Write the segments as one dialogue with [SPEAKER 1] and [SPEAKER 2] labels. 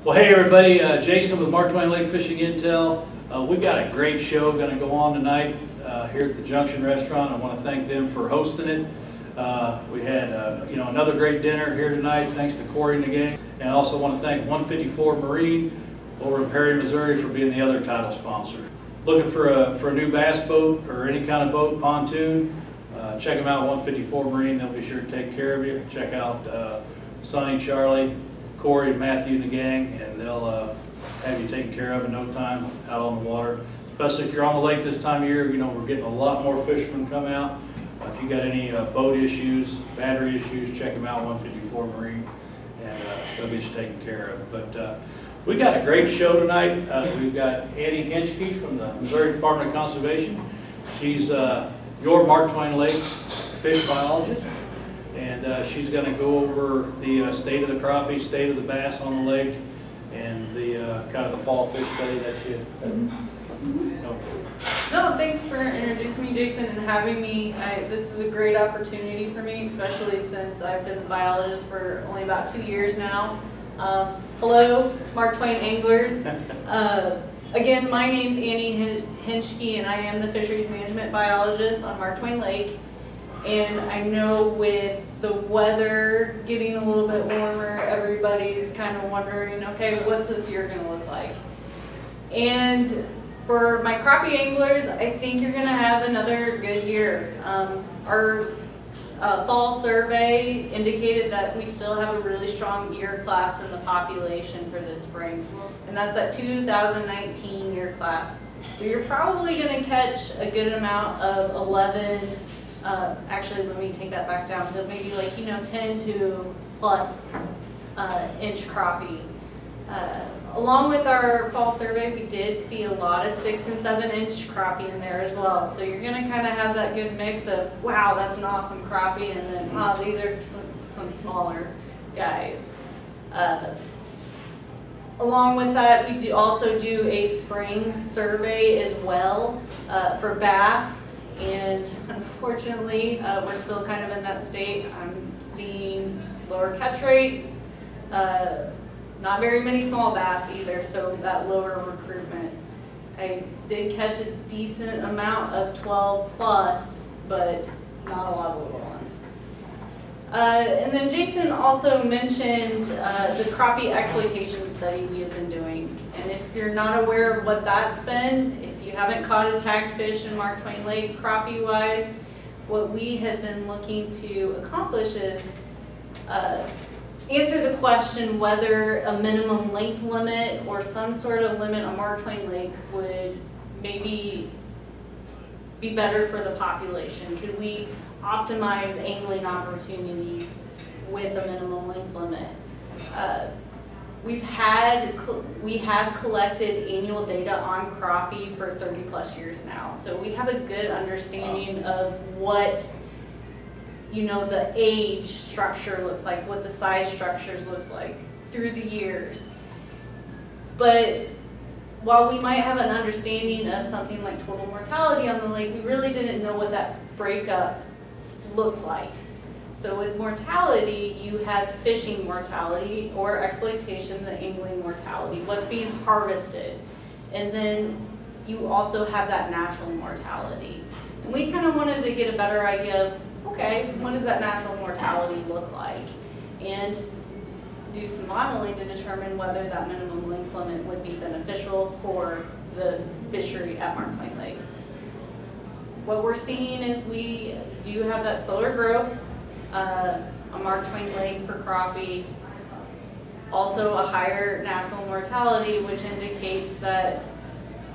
[SPEAKER 1] Well, hey everybody, Jason with Mark Twain Lake Fishing Intel. We've got a great show going to go on tonight here at the Junction Restaurant. I want to thank them for hosting it. We had another great dinner here tonight, thanks to Corey and the gang. And I also want to thank 154 Marine over in Perry, Missouri for being the other title sponsor. Looking for a new bass boat or any kind of boat, pontoon, check them out, 154 Marine. They'll be sure to take care of you. Check out Sonny, Charlie, Corey, Matthew, and the gang, and they'll have you taken care of in no time out on the water. Especially if you're on the lake this time of year, we're getting a lot more fishermen come out. If you got any boat issues, battery issues, check them out, 154 Marine, and they'll get you taken care of. But we got a great show tonight. We've got Annie Henschke from the Missouri Department of Conservation. She's your Mark Twain Lake fish biologist. And she's going to go over the state of the crappie, state of the bass on the lake, and the kind of the fall fish study that you
[SPEAKER 2] No, thanks for introducing me, Jason, and having me. This is a great opportunity for me, especially since I've been the biologist for only about 2 years now. Hello, Mark Twain anglers. Again, my name's Annie Henschke, and I am the fisheries management biologist on Mark Twain Lake. And I know with the weather getting a little bit warmer, everybody's kind of wondering, okay, what's this year going to look like? And for my crappie anglers, I think you're going to have another good year. Our fall survey indicated that we still have a really strong year class in the population for this spring. And that's that 2019 year class. So you're probably going to catch a good amount of 11 actually, let me take that back down to maybe 10 to plus inch crappie. Along with our fall survey, we did see a lot of 6 and 7 inch crappie in there as well. So you're going to kind of have that good mix of, wow, that's an awesome crappie, and then, wow, these are some smaller guys. Along with that, we also do a spring survey as well for bass. And unfortunately, we're still kind of in that state. I'm seeing lower catch rates, not very many small bass either, so that lower recruitment. I did catch a decent amount of 12 plus, but not a lot of little ones. And then Jason also mentioned the crappie exploitation study we have been doing. And if you're not aware of what that's been, if you haven't caught a tagged fish in Mark Twain Lake crappie-wise, what we have been looking to accomplish is answer the question whether a minimum length limit or some sort of limit on Mark Twain Lake would maybe be better for the population. Could we optimize angling opportunities with a minimum length limit? We have collected annual data on crappie for 30 plus years now, so we have a good understanding of what the age structure looks like, what the size structures looks like through the years. But while we might have an understanding of something like total mortality on the lake, we really didn't know what that breakup looked like. So with mortality, you have fishing mortality or exploitation, the angling mortality, what's being harvested. And then you also have that natural mortality. And we kind of wanted to get a better idea of, okay, what does that natural mortality look like? And do some modeling to determine whether that minimum length limit would be beneficial for the fishery at Mark Twain Lake. What we're seeing is we do have that slower growth on Mark Twain Lake for crappie, also a higher natural mortality, which indicates that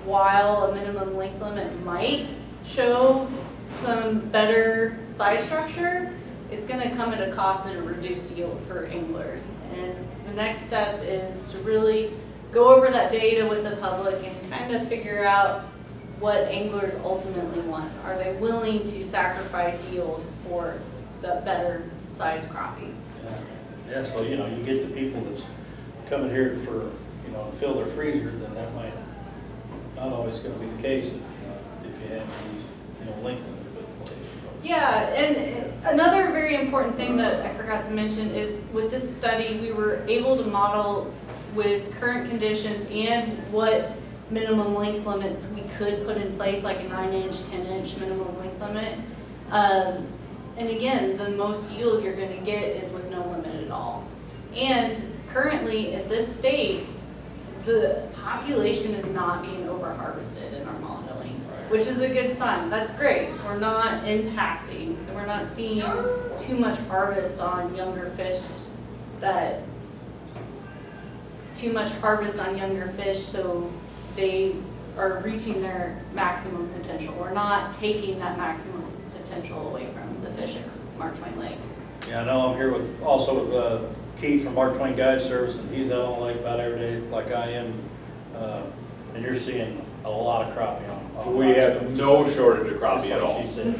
[SPEAKER 2] while a minimum length limit might show some better size structure, it's going to come at a cost and a reduced yield for anglers. And the next step is to really go over that data with the public and kind of figure out what anglers ultimately want. Are they willing to sacrifice yield for the better size crappie?
[SPEAKER 1] Yeah, so you get the people that's coming here for to fill their freezer, then that might not always going to be the case if you have these length limit put in place.
[SPEAKER 2] Yeah, and another very important thing that I forgot to mention is with this study we were able to model with current conditions and what minimum length limits we could put in place, like a 9-inch, 10-inch minimum length limit. And again, the most yield you're gonna get is with no limit at all. And currently, at this state, the population is not being over-harvested in our modeling, which is a good sign. That's great. We're not impacting, and we're not seeing too much harvest on younger fish so they are reaching their maximum potential. We're not taking that maximum potential away from the fish at Mark Twain Lake.
[SPEAKER 1] Yeah, I know I'm here with Keith from Mark Twain Guide Service, and he's out on the lake about every day like I am. And you're seeing a lot of crappie on.
[SPEAKER 3] We have no shortage of crappie
[SPEAKER 1] Just
[SPEAKER 3] at
[SPEAKER 1] like
[SPEAKER 3] all.
[SPEAKER 1] she said.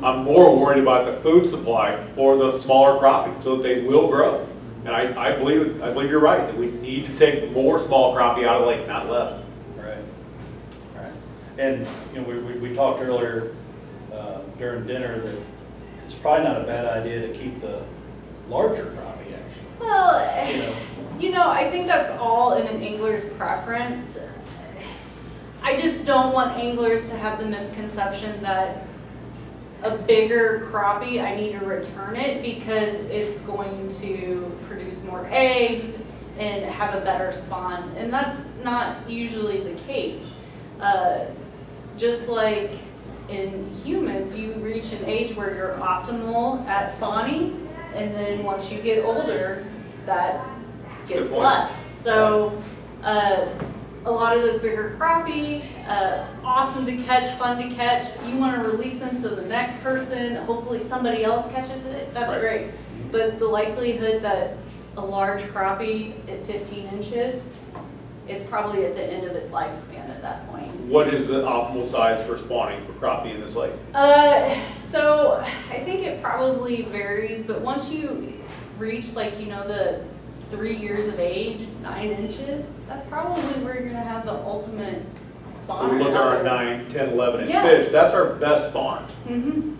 [SPEAKER 3] I'm more worried about the food supply for the smaller crappie so that they will grow. And I believe you're right, that we need to take more small crappie out of the lake, not less.
[SPEAKER 1] Right. And we talked earlier during dinner that it's probably not a bad idea to keep the larger crappie actually.
[SPEAKER 2] Well, I think that's all in an angler's preference. I just don't want anglers to have the misconception that a bigger crappie, I need to return it because it's going to produce more eggs and have a better spawn. And that's not usually the case. Just like in humans, you reach an age where you're optimal at spawning, and then once you get older, that gets less. So a lot of those bigger crappie, awesome to catch, fun to catch. You want to release them so the next person, hopefully somebody else catches it, that's
[SPEAKER 3] Right.
[SPEAKER 2] great. But the likelihood that a large crappie at 15 inches, it's probably at the end of its lifespan at that point.
[SPEAKER 3] What is the optimal size for spawning for crappie in this lake?
[SPEAKER 2] So I think it probably varies, but once you reach the 3 years of age, 9 inches, that's probably where you're gonna have the ultimate spawner.
[SPEAKER 3] We look at
[SPEAKER 2] out
[SPEAKER 3] our
[SPEAKER 2] there.
[SPEAKER 3] 9, 10, 11-inch
[SPEAKER 2] Yeah.
[SPEAKER 3] fish, that's our best spawners.
[SPEAKER 2] Mhm.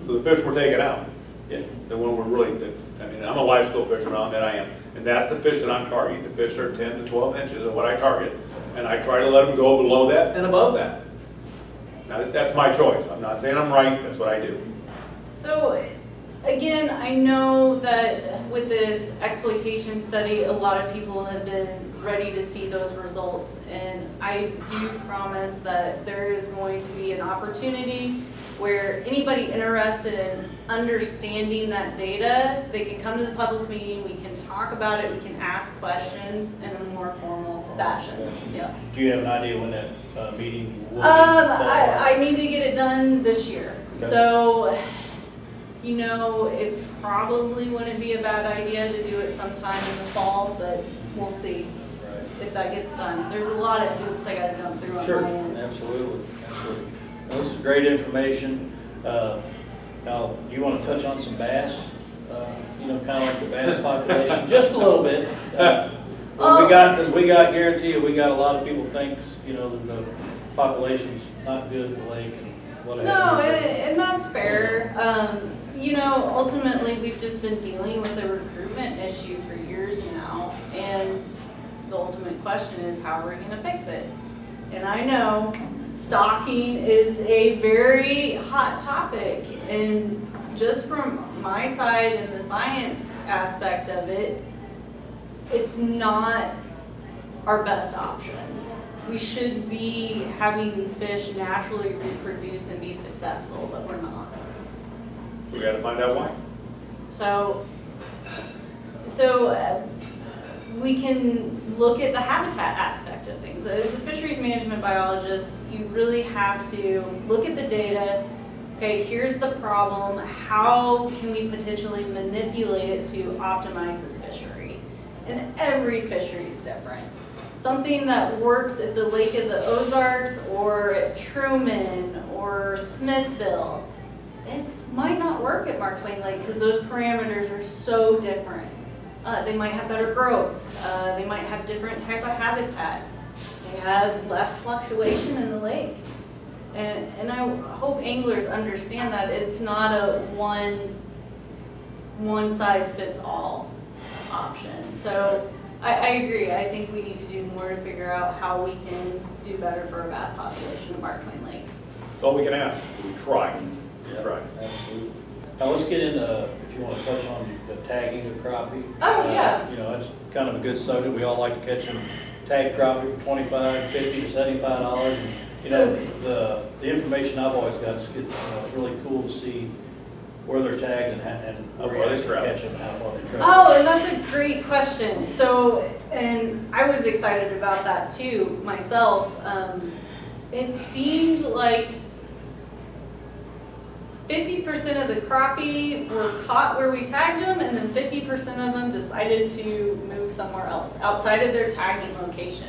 [SPEAKER 3] So the fish we're taking out, the one we're really, I'm a live school fisherman, that I am, and that's the fish that I'm targeting. The fish are 10 to 12 inches of what I target, and I try to let them go below that and above that. Now, that's my choice. I'm not saying I'm right, that's what I do.
[SPEAKER 2] So again, I know that with this exploitation study, a lot of people have been ready to see those results, and I do promise that there is going to be an opportunity where anybody interested in understanding that data, they can come to the public meeting, we can talk about it, we can ask questions in a more formal fashion. Yeah.
[SPEAKER 1] Do you have an idea when that meeting will be?
[SPEAKER 2] I need to get it done this year.
[SPEAKER 1] Okay.
[SPEAKER 2] So, it probably wouldn't be a bad idea to do it sometime in the fall, but we'll see
[SPEAKER 1] Right.
[SPEAKER 2] if that gets done. There's a lot of hoops I gotta jump through on
[SPEAKER 1] Sure,
[SPEAKER 2] my end.
[SPEAKER 1] absolutely. Well, this is great information. Now, do you want to touch on some bass? Kind of like the bass population, just a little bit. Because we got, guarantee you, we got a lot of people thinks, that the population's not good at the lake and whatever.
[SPEAKER 2] No, and that's fair. Ultimately, we've just been dealing with a recruitment issue for years now, and the ultimate question is, how are we gonna fix it? And I know stocking is a very hot topic, and just from my side and the science aspect of it, it's not our best option. We should be having these fish naturally reproduce and be successful, but we're not.
[SPEAKER 3] We gotta find out why.
[SPEAKER 2] So we can look at the habitat aspect of things. As a fisheries management biologist, you really have to look at the data. Okay, here's the problem. How can we potentially manipulate it to optimize this fishery? And every fishery is different. Something that works at the Lake of the Ozarks or at Truman or Smithville, it might not work at Mark Twain Lake because those parameters are so different. They might have better growth. They might have different type of habitat. They have less fluctuation in the lake. And I hope anglers understand that it's not a one size fits all option. So I agree. I think we need to do more to figure out how we can do better for a bass population of Mark Twain Lake.
[SPEAKER 3] That's all we can ask. We try.
[SPEAKER 1] Yeah,
[SPEAKER 3] Try.
[SPEAKER 1] absolutely. Now let's get into, if you want to touch on the tagging of crappie.
[SPEAKER 2] Oh, yeah.
[SPEAKER 1] You know, it's kind of a good subject. We all like to catch them, tag crappie for $25, $50 to $75. And, you know, the information I've always got is good. You know, it's really cool to see where they're tagged and where you actually catch them and how far they travel.
[SPEAKER 2] Oh, and that's a great question. So, and I was excited about that too, myself. It seemed like 50% of the crappie were caught where we tagged them, and then 50% of them decided to move somewhere else, outside of their tagging location.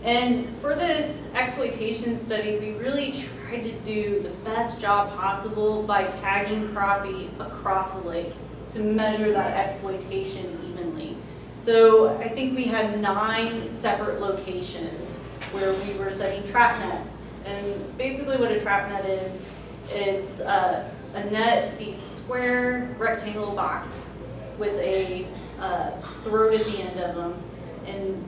[SPEAKER 2] And for this exploitation study, we really tried to do the best job possible by tagging crappie across the lake to measure that exploitation evenly. So I think we had 9 separate locations where we were setting trap nets. And basically what a trap net is, it's a net, the square rectangle box with a throat at the end of them, and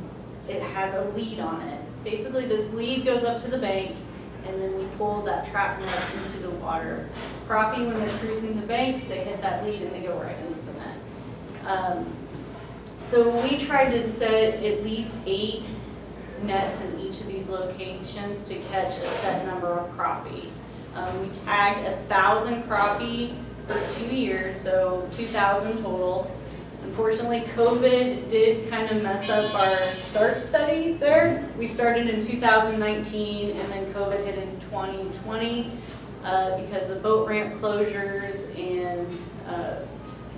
[SPEAKER 2] it has a lead on it. Basically this lead goes up to the bank, and then we pull that trap net into the water. Crappie, when they're cruising the banks, they hit that lead and they go right into the net. So we tried to set at least 8 nets in each of these locations to catch a set number of crappie. We tagged 1,000 crappie for 2 years, so 2,000 total. Unfortunately, COVID did kind of mess up our start study there. We started in 2019, and then COVID hit in 2020 because of boat ramp closures, and I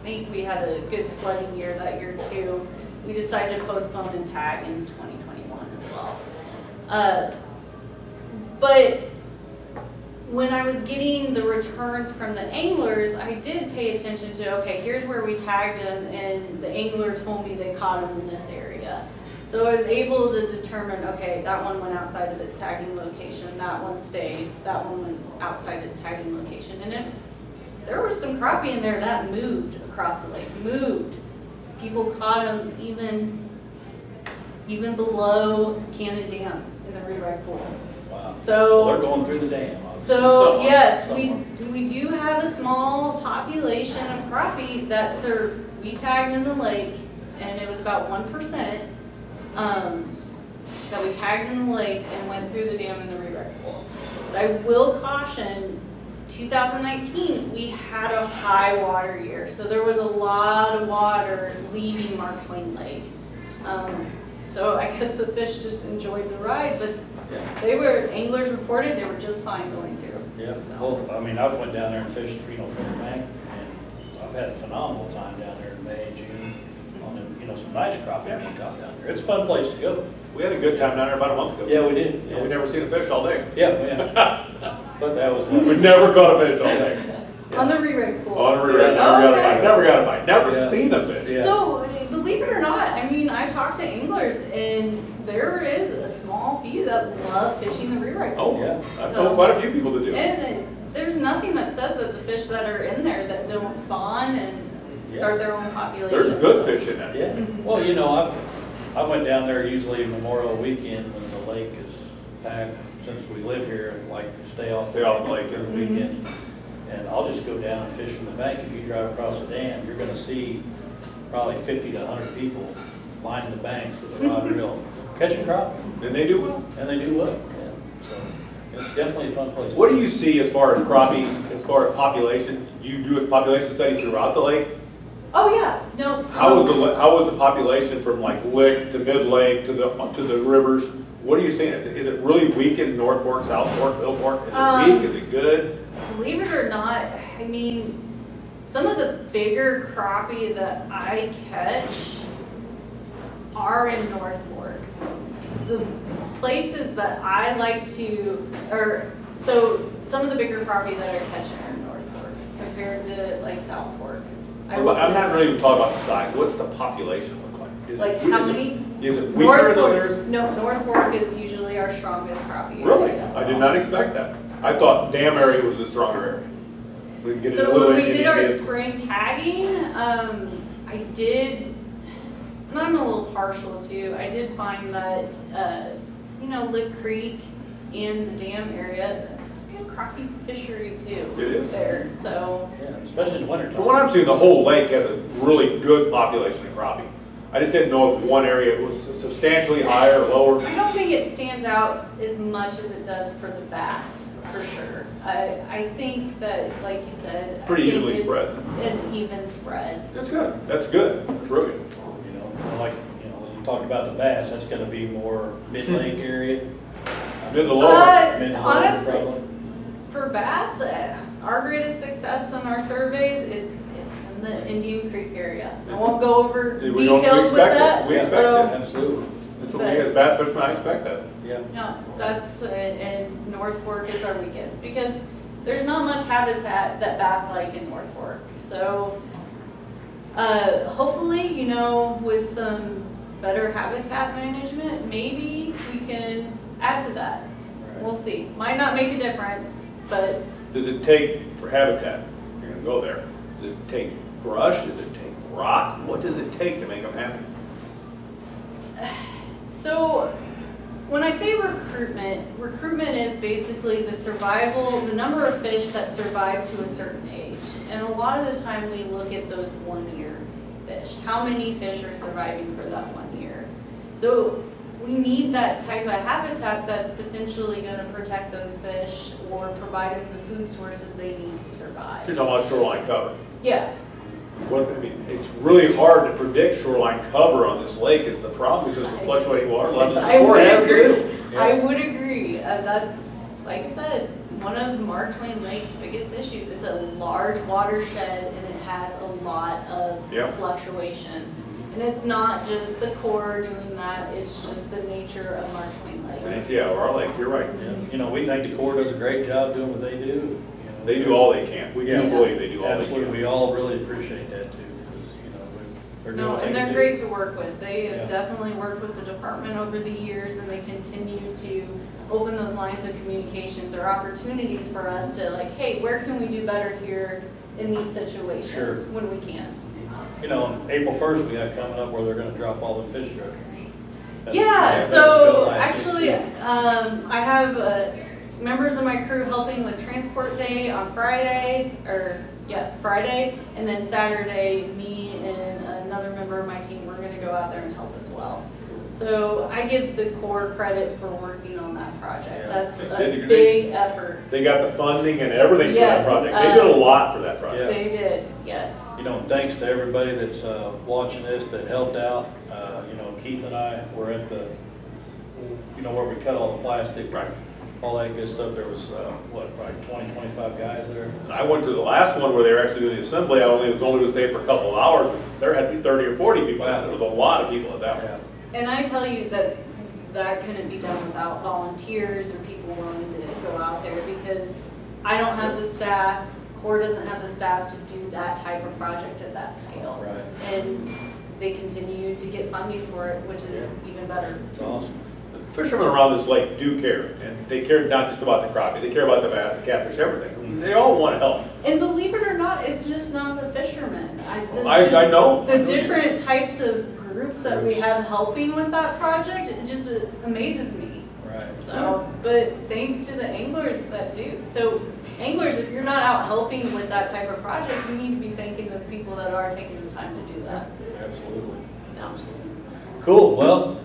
[SPEAKER 2] think we had a good flooding year that year too. We decided to postpone and tag in 2021 as well. But when I was getting the returns from the anglers, I did pay attention to, okay, here's where we tagged them, and the angler told me they caught them in this area. So I was able to determine, okay, that one went outside of its tagging location, that one stayed, that one went outside its tagging location. And there was some crappie in there that moved across the lake, moved. People caught them even below Cannon Dam in the rewrite pool.
[SPEAKER 1] Wow.
[SPEAKER 2] So
[SPEAKER 1] they're going through the dam.
[SPEAKER 2] So yes, we do have a small population of crappie that we tagged in the lake, and it was about 1% that we tagged in the lake and went through the dam in the rewrite pool. But I will caution, 2019 we had a high water year, so there was a lot of water leaving Mark Twain Lake. So I guess the fish just enjoyed the ride, but anglers reported they were just fine going through.
[SPEAKER 1] Yeah,
[SPEAKER 2] So.
[SPEAKER 1] well, I mean, I've went down there and fished, from the bank, and I've had a phenomenal time down there in May, June, on some nice crappie we caught down there. It's a fun place to go.
[SPEAKER 3] We had a good time down there about a month ago.
[SPEAKER 1] Yeah, we did.
[SPEAKER 3] Yeah. We never seen a fish all day.
[SPEAKER 1] Yeah. But that was
[SPEAKER 3] We never caught a fish all day.
[SPEAKER 2] On the rewrite pool.
[SPEAKER 3] On a rewrite, never got a bite, never seen a fish.
[SPEAKER 1] Yeah.
[SPEAKER 2] So, believe it or not, I mean, I talked to anglers, and there is a small few that love fishing the rewrite pool.
[SPEAKER 3] Oh, yeah, I've known quite a few people that do.
[SPEAKER 2] And there's nothing that says that the fish that are in there that don't spawn and start their own population.
[SPEAKER 3] There's good fish in there.
[SPEAKER 1] Yeah. Well, I went down there usually Memorial Weekend when the lake is packed. Since we live here, I like to stay off the lake
[SPEAKER 3] yeah.
[SPEAKER 1] every weekend. And I'll just go down and fish from the bank. If you drive across the dam, you're gonna see probably 50 to 100 people lining the banks with a rod and reel, catching crappie.
[SPEAKER 3] And they do well.
[SPEAKER 1] And they do well, yeah. So it's definitely a fun place.
[SPEAKER 3] What do you see as far as crappie, as far as population? You do a population study throughout the lake?
[SPEAKER 2] Oh yeah, no.
[SPEAKER 3] How was the population from like lick to mid lake to the rivers? What are you seeing? Is it really weak in North Fork, South Fork, Middle Fork? Is it weak? Is it good?
[SPEAKER 2] Believe it or not, I mean, some of the bigger crappie that I catch are in North Fork. The places that I like to, so some of the bigger crappie that I catch are in North Fork compared to like South Fork.
[SPEAKER 3] I'm not really even talking about the size. What's the population look like?
[SPEAKER 2] Like how many?
[SPEAKER 3] Is it weaker in those
[SPEAKER 2] Fork,
[SPEAKER 3] areas?
[SPEAKER 2] no, North Fork is usually our strongest crappie
[SPEAKER 3] Really?
[SPEAKER 2] area.
[SPEAKER 3] I did not expect that. I thought dam area was a stronger area. We can get
[SPEAKER 2] So
[SPEAKER 3] a little
[SPEAKER 2] when we did our
[SPEAKER 3] Indian-
[SPEAKER 2] spring tagging, I did And I'm a little partial too. I did find that, Lick Creek in the dam area, it's a good crappie fishery too.
[SPEAKER 3] It is.
[SPEAKER 2] There, so.
[SPEAKER 1] Yeah, especially in the winter time.
[SPEAKER 3] From what I'm seeing, the whole lake has a really good population of crappie. I just didn't know if one area was substantially higher or lower.
[SPEAKER 2] I don't think it stands out as much as it does for the bass, for sure. I think that, like you said.
[SPEAKER 3] Pretty
[SPEAKER 2] I think
[SPEAKER 3] evenly
[SPEAKER 2] it's
[SPEAKER 3] spread.
[SPEAKER 2] An even spread.
[SPEAKER 3] That's good. That's good. That's really good.
[SPEAKER 1] When you talk about the bass, that's gonna be more mid-lake area.
[SPEAKER 3] Mid to lower.
[SPEAKER 1] Mid to lower,
[SPEAKER 2] Honestly,
[SPEAKER 1] probably.
[SPEAKER 2] for bass, our greatest success on our surveys is it's in the Indian Creek area. I won't go over
[SPEAKER 3] We
[SPEAKER 2] details with
[SPEAKER 3] expect it.
[SPEAKER 2] that.
[SPEAKER 3] We expect
[SPEAKER 2] so,
[SPEAKER 3] it.
[SPEAKER 1] Absolutely,
[SPEAKER 3] That's what we as bass fishermen, I expect that.
[SPEAKER 1] yeah.
[SPEAKER 2] no, that's, and North Fork is our weakest because there's not much habitat that bass like in North Fork. So, hopefully, with some better habitat management, maybe we can add to that.
[SPEAKER 1] Right.
[SPEAKER 2] We'll see. Might not make a difference, but
[SPEAKER 3] Does it take, for habitat, you're gonna go there, does it take brush, does it take rock? What does it take to make them happy?
[SPEAKER 2] so when I say recruitment is basically the number of fish that survive to a certain age. And a lot of the time we look at those 1 year fish. How many fish are surviving for that 1 year? So we need that type of habitat that's potentially going to protect those fish or provide them the food sources they need to survive.
[SPEAKER 3] You're talking about shoreline cover.
[SPEAKER 2] Yeah,
[SPEAKER 3] It's really hard to predict shoreline cover on this lake. It's the problem because of the fluctuating water levels.
[SPEAKER 2] I would agree.
[SPEAKER 1] Yeah.
[SPEAKER 2] I would agree. That's, like I said, one of Mark Twain Lake's biggest issues. It's a large watershed and it has a lot of
[SPEAKER 3] Yep.
[SPEAKER 2] fluctuations. And it's not just the Corps doing that, it's just the nature of Mark Twain Lake.
[SPEAKER 3] Yeah, or our lake, you're right.
[SPEAKER 1] Yeah. We think the Corps does a great job doing what they do.
[SPEAKER 3] They do all they can. We
[SPEAKER 1] Yeah.
[SPEAKER 3] can't believe they do all they
[SPEAKER 1] Absolutely,
[SPEAKER 3] can.
[SPEAKER 1] we all really appreciate that too, because, they're doing
[SPEAKER 2] No,
[SPEAKER 1] what they
[SPEAKER 2] and
[SPEAKER 1] can
[SPEAKER 2] they're
[SPEAKER 1] do.
[SPEAKER 2] great to work with. They
[SPEAKER 1] Yeah.
[SPEAKER 2] have definitely worked with the department over the years and they continue to open those lines of communications or opportunities for us to hey, where can we do better here in these situations
[SPEAKER 1] Sure.
[SPEAKER 2] when we can.
[SPEAKER 1] On April 1st, we got coming up where they're gonna drop all the fish structures.
[SPEAKER 2] Yeah,
[SPEAKER 1] That's
[SPEAKER 2] so
[SPEAKER 1] been last
[SPEAKER 2] actually,
[SPEAKER 1] week,
[SPEAKER 2] I have members of my crew helping with Transport Day on Friday, and then Saturday, me and another member of my team, we're gonna go out there and help as well. So I give the Corps credit for working on that project.
[SPEAKER 1] Yeah.
[SPEAKER 2] That's
[SPEAKER 3] They-
[SPEAKER 2] a big effort.
[SPEAKER 3] They got the funding and everything for that
[SPEAKER 2] Yes,
[SPEAKER 3] project. They did a lot for that
[SPEAKER 1] Yeah.
[SPEAKER 3] project.
[SPEAKER 2] They did, yes.
[SPEAKER 1] And thanks to everybody that's watching this that helped out. Keith and I were at the, where we cut all the plastic,
[SPEAKER 3] Right.
[SPEAKER 1] all that good stuff. There was, probably 20, 25 guys there.
[SPEAKER 3] And I went to the last one where they were actually doing the assembly. I was only going to stay for a couple of hours. There had to be 30 or 40 people.
[SPEAKER 1] Wow.
[SPEAKER 3] There was a lot of people at that one.
[SPEAKER 1] Yeah.
[SPEAKER 2] And I tell you that couldn't be done without volunteers or people willing to go out there because I don't have the staff, Corps doesn't have the staff to do that type of project at that scale.
[SPEAKER 1] Right.
[SPEAKER 2] And they continue to get funding for it, which is even better.
[SPEAKER 1] It's awesome.
[SPEAKER 3] The fishermen around this lake do care, and they care not just about the crappie. They care about the bass, the catfish, everything. They all want to help.
[SPEAKER 2] And believe it or not, it's just not the fishermen.
[SPEAKER 3] I know.
[SPEAKER 2] The different types of groups that we have helping with that project, it just amazes me.
[SPEAKER 1] Right.
[SPEAKER 2] So, but thanks to the anglers that do. So anglers, if you're not out helping with that type of project, you need to be thanking those people that are taking the time to do that.
[SPEAKER 1] Absolutely.
[SPEAKER 2] No.
[SPEAKER 1] Cool. Well,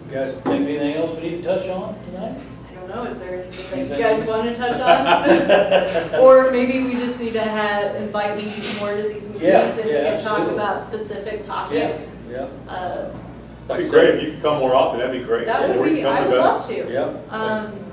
[SPEAKER 1] you guys think anything else we need to touch on tonight?
[SPEAKER 2] I don't know, is there anything that you guys want to touch on? Or maybe we just need to invite me more to these meetings and we can talk
[SPEAKER 1] absolutely.
[SPEAKER 2] about specific topics.
[SPEAKER 1] Yeah.
[SPEAKER 3] That'd be great. If you could come more often, that'd be great.
[SPEAKER 2] That
[SPEAKER 3] The more
[SPEAKER 2] would
[SPEAKER 3] you
[SPEAKER 2] be,
[SPEAKER 3] come,
[SPEAKER 2] I
[SPEAKER 3] the
[SPEAKER 2] would
[SPEAKER 3] better.
[SPEAKER 2] love to.
[SPEAKER 1] Yeah.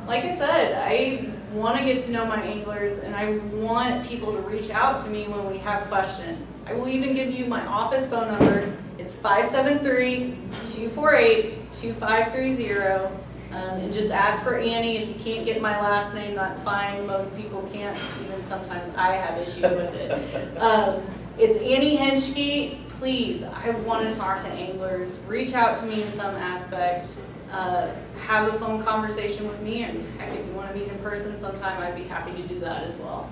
[SPEAKER 2] Like I said, I want to get to know my anglers and I want people to reach out to me when we have questions. I will even give you my office phone number. It's 573-248-2530. And just ask for Annie. If you can't get my last name, that's fine. Most people can't. Even sometimes I have issues with it. It's Annie Henschke. Please, I want to talk to anglers. Reach out to me in some aspect. Have a phone conversation with me, and heck, if you want to meet in person sometime, I'd be happy to do that as well.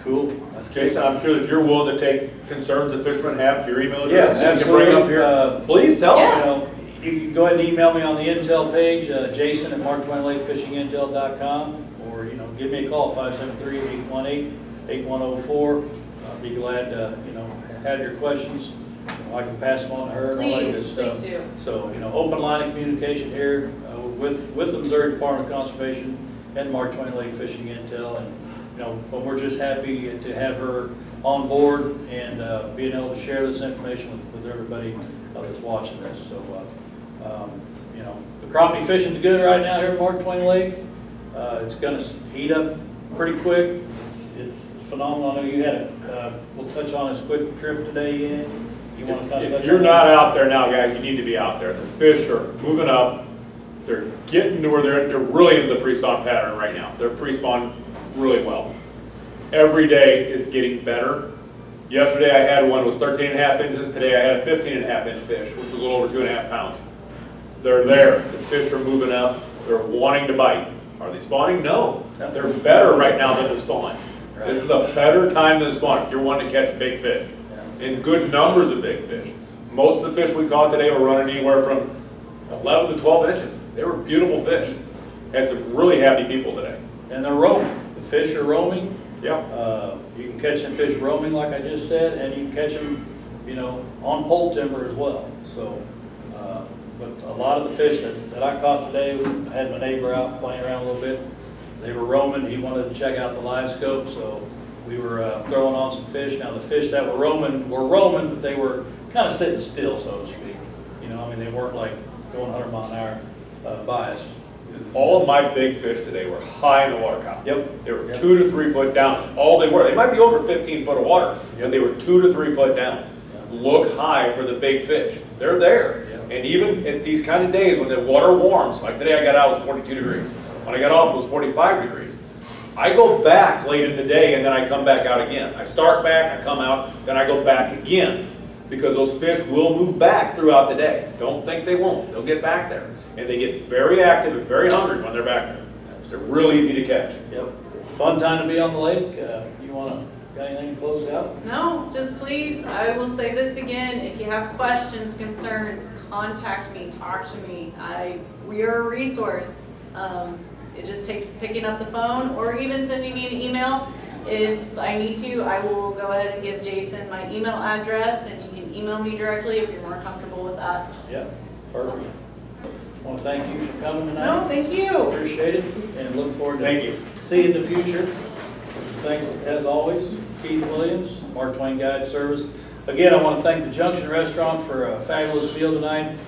[SPEAKER 1] Cool. That's
[SPEAKER 3] Jason, I'm sure that you're willing to take concerns that fishermen have to your email
[SPEAKER 1] Yeah,
[SPEAKER 3] address. You can bring
[SPEAKER 1] absolutely.
[SPEAKER 3] up here. Please tell
[SPEAKER 2] Yeah.
[SPEAKER 3] us.
[SPEAKER 1] You know, you can go ahead and email me on the Intel page, jason@marktwainlakefishingintel.com, or, you know, give me a call, 573-818-8104. I'll be glad to, you know, have your questions. You know, I can pass them on to her and all that good
[SPEAKER 2] Please,
[SPEAKER 1] stuff.
[SPEAKER 2] please do.
[SPEAKER 1] So, you know, open line of communication here with the Missouri Department of Conservation and Mark Twain Lake Fishing Intel. And, you know, but we're just happy to have her on board and being able to share this information with everybody that's watching this. So, you know, the crappie fishing's good right now here at Mark Twain Lake. It's going to heat up pretty quick. It's phenomenal. I know you had we'll touch on this quick trip today, Ian. You want to kind of touch
[SPEAKER 3] If you're
[SPEAKER 1] on
[SPEAKER 3] not
[SPEAKER 1] that?
[SPEAKER 3] out there now, guys, you need to be out there. The fish are moving up. They're getting to where they're really in the pre-spawn pattern right now. They're pre-spawn really well. Every day is getting better. Yesterday I had one that was 13 and a half inches. Today I had a 15 and a half inch fish, which was a little over 2.5 pounds. They're there. The fish are moving up. They're wanting to bite. Are they spawning? No. They're better right now than the spawn.
[SPEAKER 1] Right.
[SPEAKER 3] This is a better time than the spawn if you're wanting to catch big fish.
[SPEAKER 1] Yeah.
[SPEAKER 3] In good numbers of big fish. Most of the fish we caught today were running anywhere from 11 to 12 inches. They were beautiful fish. Had some really happy people today.
[SPEAKER 1] And they're roaming. The fish are roaming.
[SPEAKER 3] Yeah.
[SPEAKER 1] You can catch them fish roaming, like I just said, and you can catch them, you know, on pole timber as well. So, but a lot of the fish that I caught today, I had my neighbor out playing around a little bit. They were roaming. He wanted to check out the live scope, so we were throwing on some fish. Now the fish that were roaming, but they were kind of sitting still, so to speak. You know, I mean, they weren't like going 100 mile an hour by us.
[SPEAKER 3] All of my big fish today were high in the water column.
[SPEAKER 1] Yep.
[SPEAKER 3] They were
[SPEAKER 1] Yep.
[SPEAKER 3] 2 to 3 foot down. That's all they were. They might be over 15 foot of water, but they were 2 to 3 foot down. Look high for the big fish. They're there.
[SPEAKER 1] Yep.
[SPEAKER 3] And even at these kind of days when the water warms, like today I got out, it was 42 degrees. When I got off, it was 45 degrees. I go back late in the day and then I come back out again. I start back, I come out, then I go back again. Because those fish will move back throughout the day. Don't think they won't. They'll get back there. And they get very active and very hungry when they're back there. They're real easy to catch.
[SPEAKER 1] Yep. Fun time to be on the lake. You want to, got anything to close it out?
[SPEAKER 2] No, just please, I will say this again, if you have questions, concerns, contact me, talk to me. We are a resource. It just takes picking up the phone or even sending me an email. If I need to, I will go ahead and give Jason my email address and you can email me directly if you're more comfortable with that.
[SPEAKER 1] Yeah, perfect. I want to thank you for coming tonight.
[SPEAKER 2] No, thank you.
[SPEAKER 1] Appreciate it and look forward to
[SPEAKER 3] Thank you.
[SPEAKER 1] seeing you in the future. Thanks as always, Keith Williams, Mark Twain Guide Service. Again, I want to thank the Junction Restaurant for a fabulous meal tonight.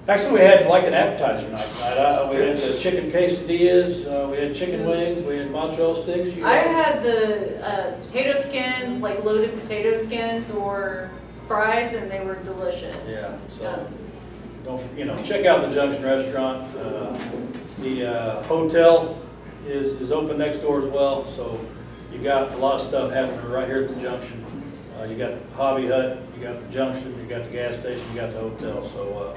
[SPEAKER 1] Actually, we had like an appetizer night tonight. We had the chicken quesadillas, we had chicken wings, we had mozzarella sticks.
[SPEAKER 2] I had the potato skins, like loaded potato skins or fries, and they were delicious.
[SPEAKER 1] Yeah, so don't, you know, check out the Junction Restaurant. The hotel is open next door as well, so you got a lot of stuff happening right here at the Junction. You got Hobby Hut, you got the Junction, you got the gas station, you got the hotel. So,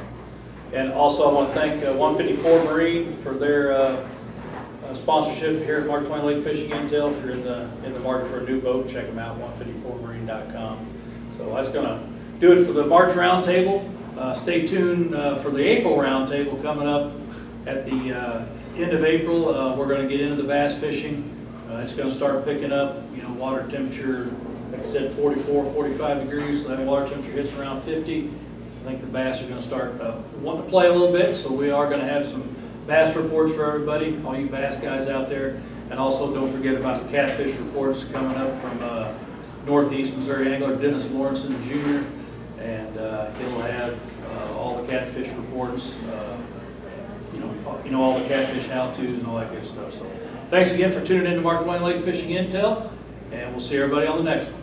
[SPEAKER 1] and also I want to thank 154 Marine for their sponsorship here at Mark Twain Lake Fishing Intel. If you're in the market for a new boat, check them out, 154marine.com. So that's going to do it for the March Roundtable. Stay tuned for the April Roundtable coming up at the end of April. We're going to get into the bass fishing. It's going to start picking up, you know, water temperature, like I said, 44, 45 degrees, so that water temperature hits around 50. I think the bass are going to start wanting to play a little bit, so we are going to have some bass reports for everybody, all you bass guys out there. And also don't forget about the catfish reports coming up from Northeast Missouri angler Dennis Lawrenson Jr. And he'll have all the catfish reports, you know all the catfish how-tos and all that good stuff. So thanks again for tuning in to Mark Twain Lake Fishing Intel, and we'll see everybody on the next one.